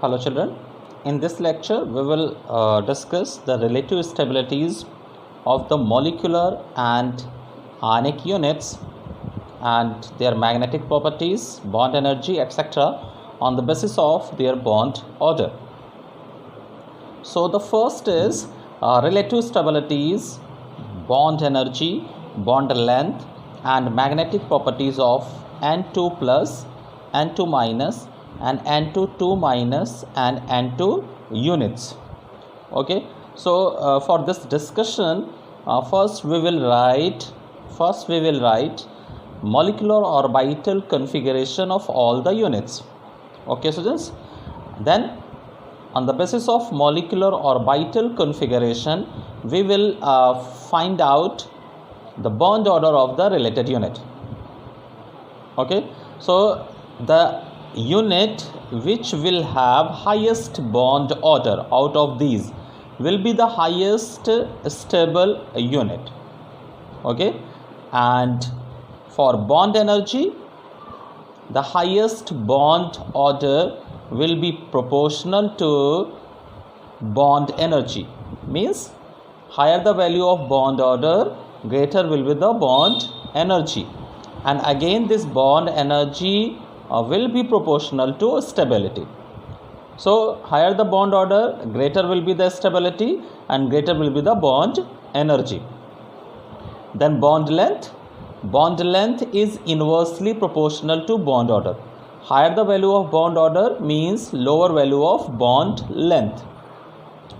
Hello children, in this lecture we will discuss the relative stabilities of the molecular and ionic units and their magnetic properties, bond energy, etc. on the basis of their bond order. So the first is relative stabilities, bond energy, bond length and magnetic properties of N2 plus, N2 minus and N2 2 minus and N2 units. Okay, so for this discussion first we will write molecular orbital configuration of all the units. Okay students, then on the basis of molecular orbital configuration we will find out the bond order of the related unit. Okay, so the unit which will have highest bond order out of these will be the highest stable unit. Okay, and for bond energy, the highest bond order will be proportional to bond energy, means higher the value of bond order, greater will be the bond energy, and again this bond energy will be proportional to stability. So higher the bond order, greater will be the stability and greater will be the bond energy. Then bond length is inversely proportional to bond order. Higher the value of bond order means lower value of bond length.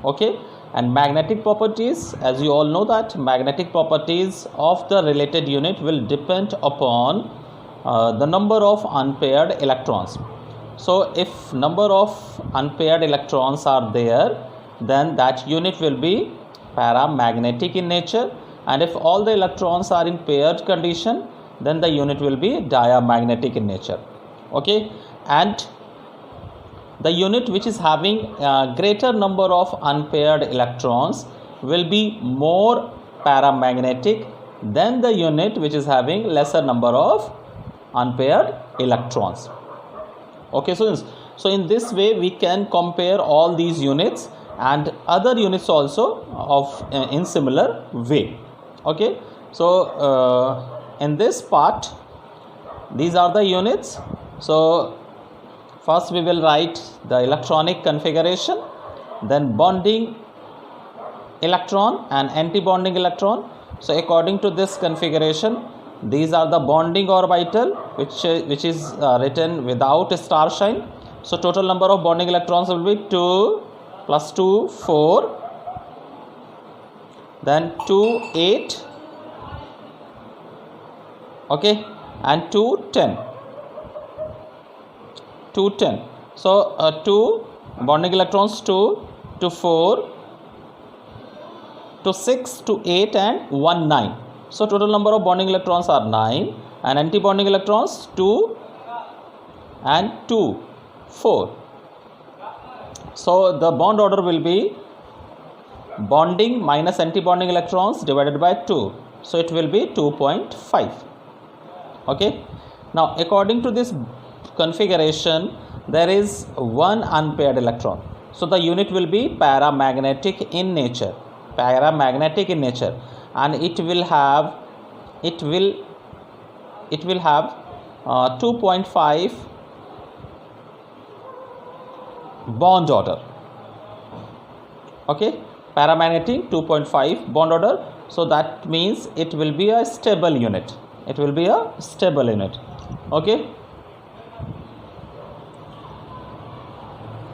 Okay, and magnetic properties, as you all know that magnetic properties of the related unit will depend upon the number of unpaired electrons. So if number of unpaired electrons are there, then that unit will be paramagnetic in nature, and if all the electrons are in paired condition, then the unit will be diamagnetic in nature. Okay, and the unit which is having greater number of unpaired electrons will be more paramagnetic than the unit which is having lesser number of unpaired electrons. Okay, so in this way we can compare all these units and other units also of in similar way. Okay, so in this part these are the units. So first we will write the electronic configuration, then bonding electron and anti-bonding electron. So according to this configuration, these are the bonding orbital which is written without a star sign. So total number of bonding electrons will be 2 plus 2 4, then 2 8, okay, and 2 10. So 2 bonding electrons, 2 to 4 to 6 to 8 and 1 9. So total number of bonding electrons are 9 and anti-bonding electrons 2 and 2 4. So the bond order will be bonding minus anti-bonding electrons divided by 2. So it will be 2.5. Okay. Now according to this configuration there is one unpaired electron. So the unit will be paramagnetic in nature. And it will have 2.5 bond order. Okay, paramagnetic 2.5 bond order. So that means it will be a stable unit. Okay,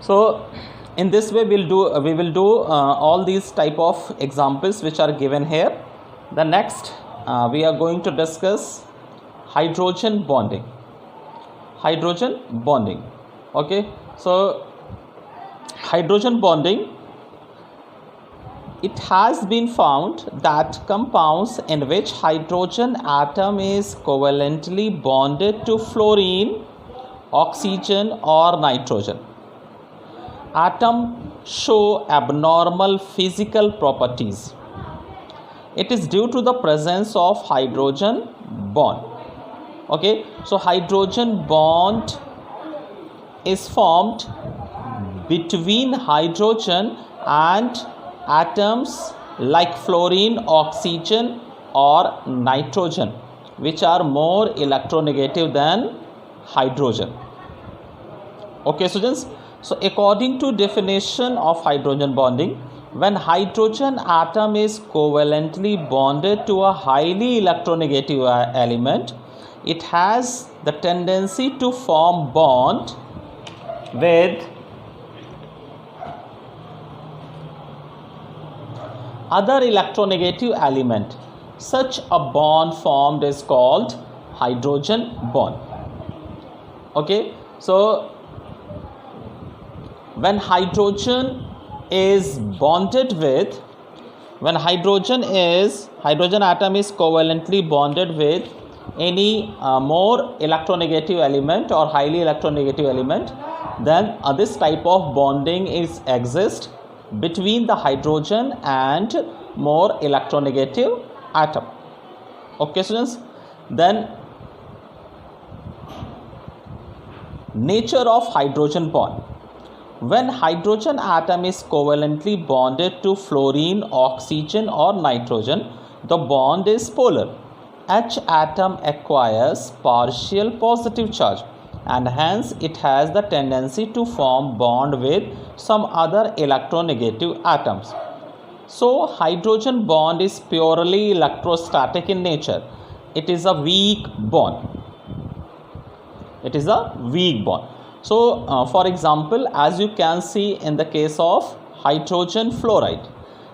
so in this way we will do all these type of examples which are given here. The next we are going to discuss hydrogen bonding. Okay, so hydrogen bonding, it has been found that compounds in which hydrogen atom is covalently bonded to fluorine, oxygen or nitrogen, atom show abnormal physical properties. It is due to the presence of hydrogen bond. Okay, so hydrogen bond is formed between hydrogen and atoms like fluorine, oxygen or nitrogen, which are more electronegative than hydrogen. Okay students, so according to definition of hydrogen bonding, when hydrogen atom is covalently bonded to a highly electronegative element, it has the tendency to form bond with other electronegative element. Such a bond formed is called hydrogen bond. Okay, so when hydrogen is bonded with, when hydrogen atom is covalently bonded with any more electronegative element or highly electronegative element, then this type of bonding exists between the hydrogen and more electronegative atom. Okay students, then nature of hydrogen bond. When hydrogen atom is covalently bonded to fluorine, oxygen or nitrogen, the bond is polar. H atom acquires partial positive charge and hence it has the tendency to form bond with some other electronegative atoms. So hydrogen bond is purely electrostatic in nature. It is a weak bond. It is a weak bond. So for example, as you can see in the case of hydrogen fluoride.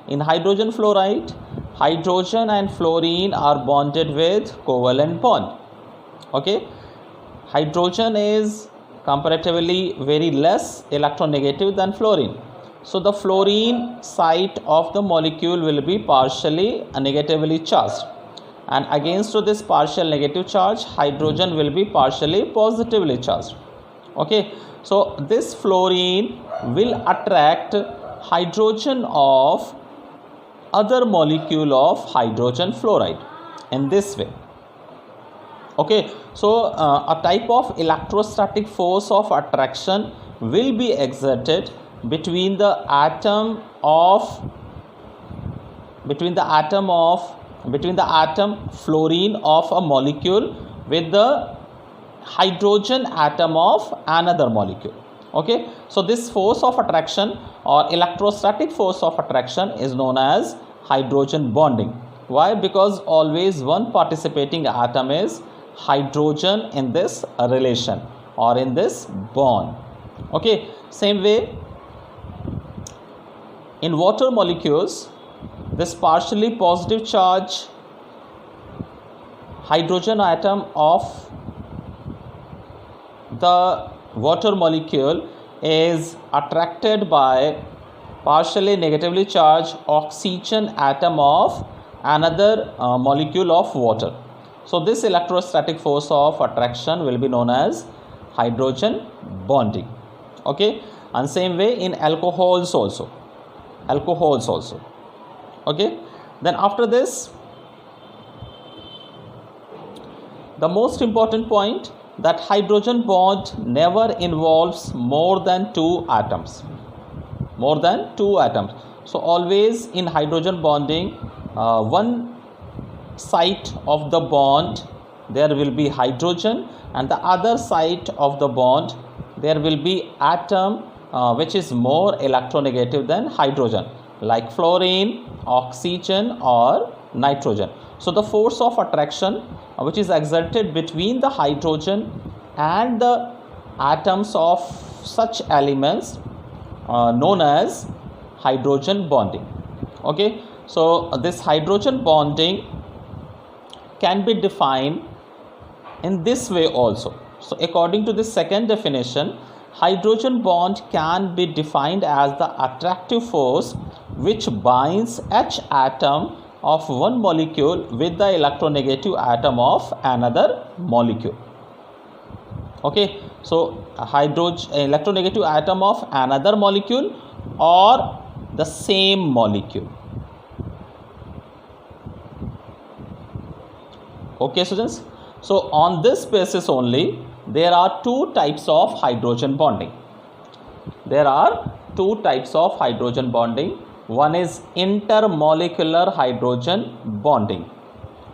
In hydrogen fluoride, hydrogen and fluorine are bonded with covalent bond. Okay, hydrogen is comparatively very less electronegative than fluorine. So the fluorine site of the molecule will be partially negatively charged, and against to this partial negative charge, hydrogen will be partially positively charged. Okay, so this fluorine will attract hydrogen of other molecule of hydrogen fluoride in this way. Okay, so a type of electrostatic force of attraction will be exerted between the atom fluorine of a molecule with the hydrogen atom of another molecule. Okay, so this force of attraction or electrostatic force of attraction is known as hydrogen bonding. Why? Because always one participating atom is hydrogen in this relation or in this bond. Okay, same way in water molecules, this partially positive charge hydrogen atom of the water molecule is attracted by partially negatively charged oxygen atom of another molecule of water. So this electrostatic force of attraction will be known as hydrogen bonding. Okay, and same way in alcohols also. Okay, then after this, the most important point, that hydrogen bond never involves more than two atoms. So always in hydrogen bonding, one side of the bond there will be hydrogen, and the other side of the bond there will be atom which is more electronegative than hydrogen, like fluorine, oxygen or nitrogen. So the force of attraction which is exerted between the hydrogen and the atoms of such elements known as hydrogen bonding. Okay, so this hydrogen bonding can be defined in this way also. So according to the second definition, hydrogen bond can be defined as the attractive force which binds H atom of one molecule with the electronegative atom of another molecule. Okay, so electronegative atom of another molecule or the same molecule. Okay students, so on this basis only there are two types of hydrogen bonding. there are two types of hydrogen bonding. One is intermolecular hydrogen bonding.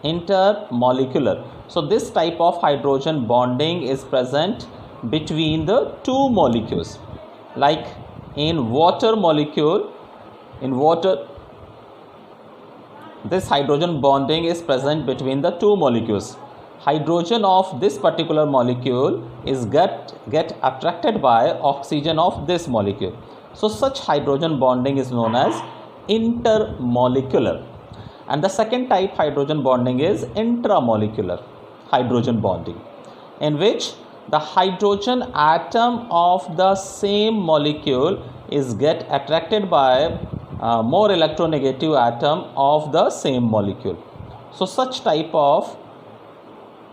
Intermolecular. So this type of hydrogen bonding is present between the two molecules. Like in water molecule, in water, this hydrogen bonding is present between the two molecules. Hydrogen of this particular molecule is get attracted by oxygen of this molecule. So such hydrogen bonding is known as intermolecular. And the second type hydrogen bonding is intramolecular hydrogen bonding, in which the hydrogen atom of the same molecule is get attracted by more electronegative atom of the same molecule. So such type of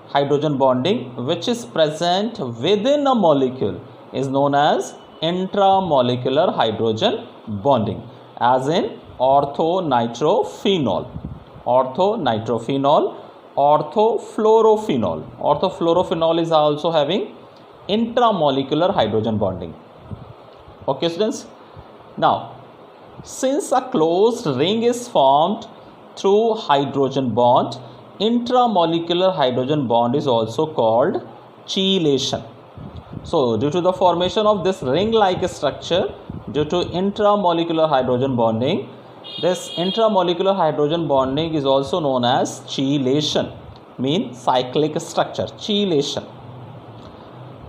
hydrogen bonding which is present within a molecule is known as intramolecular hydrogen bonding, as in orthonitrophenol, orthonitrophenol, orthofluorophenol. Orthofluorophenol is also having intramolecular hydrogen bonding. Okay, students. Now, since a closed ring is formed through hydrogen bond, intramolecular hydrogen bond is also called chelation. So, due to the formation of this ring-like structure, due to intramolecular hydrogen bonding, this intramolecular hydrogen bonding is also known as chelation, means cyclic structure, chelation.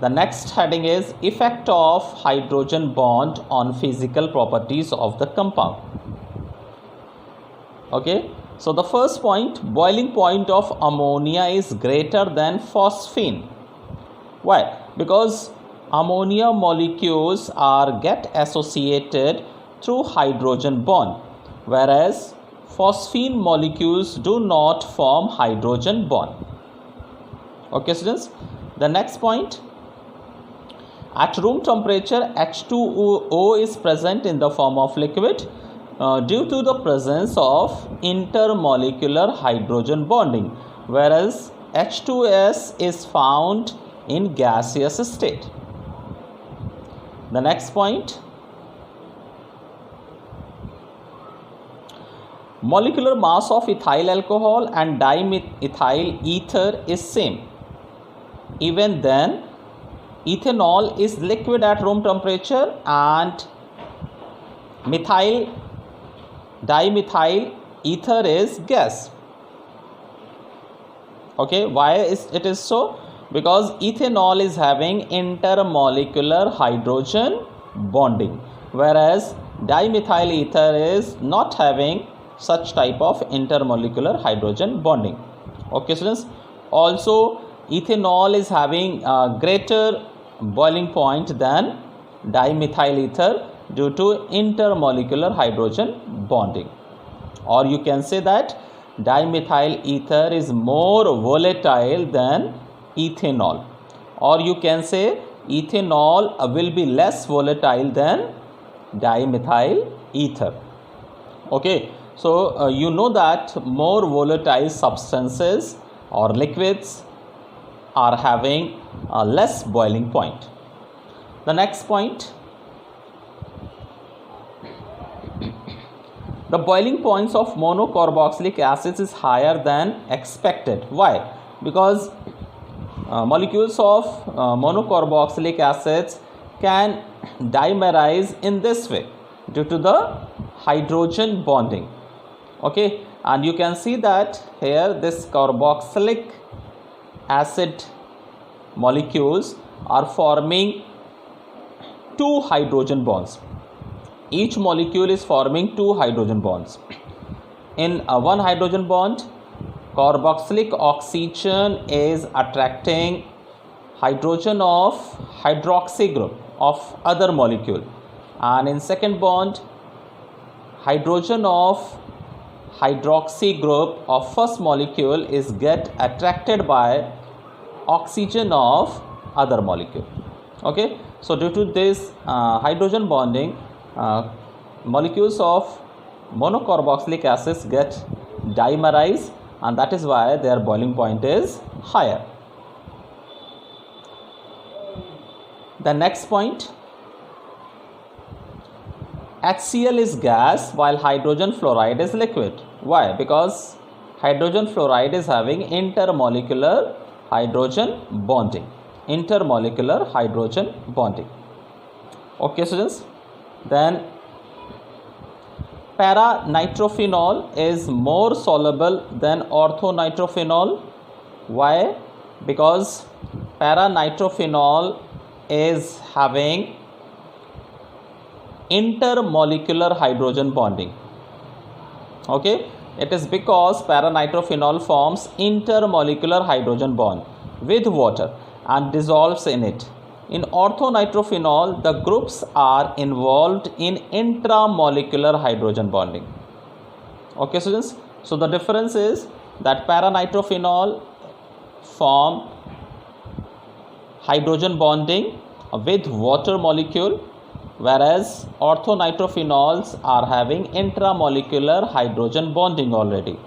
The next heading is effect of hydrogen bond on physical properties of the compound. Okay, so the first point, boiling point of ammonia is greater than phosphine. Why? Because ammonia molecules are get associated through hydrogen bond, whereas phosphine molecules do not form hydrogen bond. Okay, students. The next point, at room temperature, H2O is present in the form of liquid due to the presence of intermolecular hydrogen bonding, whereas H2S is found in gaseous state. The next point, molecular mass of ethyl alcohol and dimethyl ether is same. Even then, ethanol is liquid at room temperature and dimethyl ether is gas. Okay, why is it is so? Because ethanol is having intermolecular hydrogen bonding, whereas dimethyl ether is not having such type of intermolecular hydrogen bonding. Okay, students. Also, ethanol is having a greater boiling point than dimethyl ether due to intermolecular hydrogen bonding. Or you can say that dimethyl ether is more volatile than ethanol. Or you can say ethanol will be less volatile than dimethyl ether. Okay, so you know that more volatile substances or liquids are having a less boiling point. The next point, the boiling points of monocarboxylic acids is higher than expected. Why? Because molecules of monocarboxylic acids can dimerize in this way due to the hydrogen bonding. Okay, and you can see that here this carboxylic acid molecules are forming two hydrogen bonds. Each molecule is forming two hydrogen bonds. In one hydrogen bond, carboxylic oxygen is attracting hydrogen of hydroxy group of other molecule, and in second bond, hydrogen of hydroxy group of first molecule is get attracted by oxygen of other molecule. Okay, so due to this hydrogen bonding, molecules of monocarboxylic acids get dimerized, and that is why their boiling point is higher. The next point, HCl is gas while hydrogen fluoride is liquid. Why? Because hydrogen fluoride is having intermolecular hydrogen bonding. Intermolecular hydrogen bonding. Okay, students. Then para-nitrophenol is more soluble than ortho-nitrophenol. Why? Because para-nitrophenol is having intermolecular hydrogen bonding. Okay, it is because para-nitrophenol forms intermolecular hydrogen bond with water and dissolves in it. In ortho-nitrophenol, the groups are involved in intramolecular hydrogen bonding. Okay, students. So the difference is that para-nitrophenol form hydrogen bonding with water molecule, whereas ortho-nitrophenols are having intramolecular hydrogen bonding already.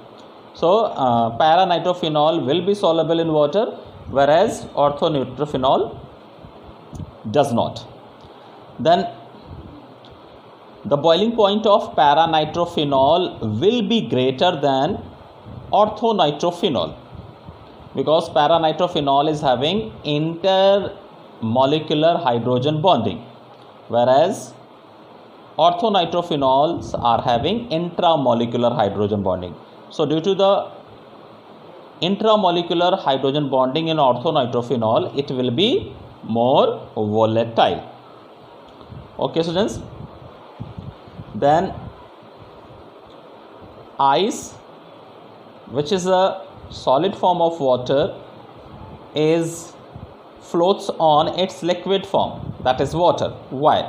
So para-nitrophenol will be soluble in water, whereas ortho-nitrophenol does not. Then the boiling point of para-nitrophenol will be greater than ortho-nitrophenol, because para-nitrophenol is having intermolecular hydrogen bonding, whereas ortho-nitrophenols are having intramolecular hydrogen bonding. So due to the intramolecular hydrogen bonding in ortho-nitrophenol, it will be more volatile. Okay, students. Then ice, which is a solid form of water, floats on its liquid form, that is water. Why?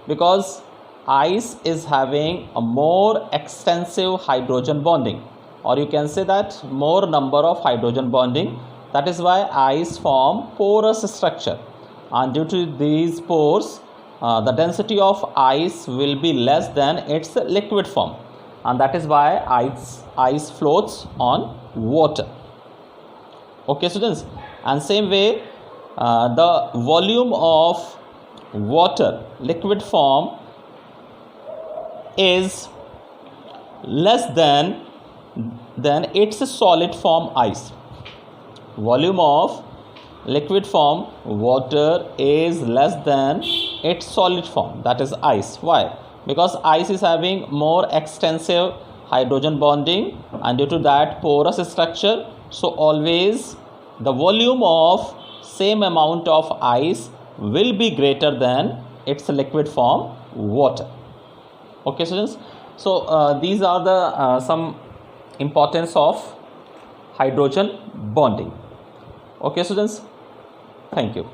Because ice is having a more extensive hydrogen bonding, or you can say that more number of hydrogen bonding. That is why ice form porous structure, and due to these pores, the density of ice will be less than its liquid form, and that is why ice floats on water. Okay, students. And same way, the volume of water liquid form is less than its solid form ice. Volume of liquid form water is less than its solid form, that is ice. Why? Because ice is having more extensive hydrogen bonding, and due to that porous structure, so always the volume of same amount of ice will be greater than its liquid form water. Okay, students. So these are the some importance of hydrogen bonding. Okay, students. Thank you.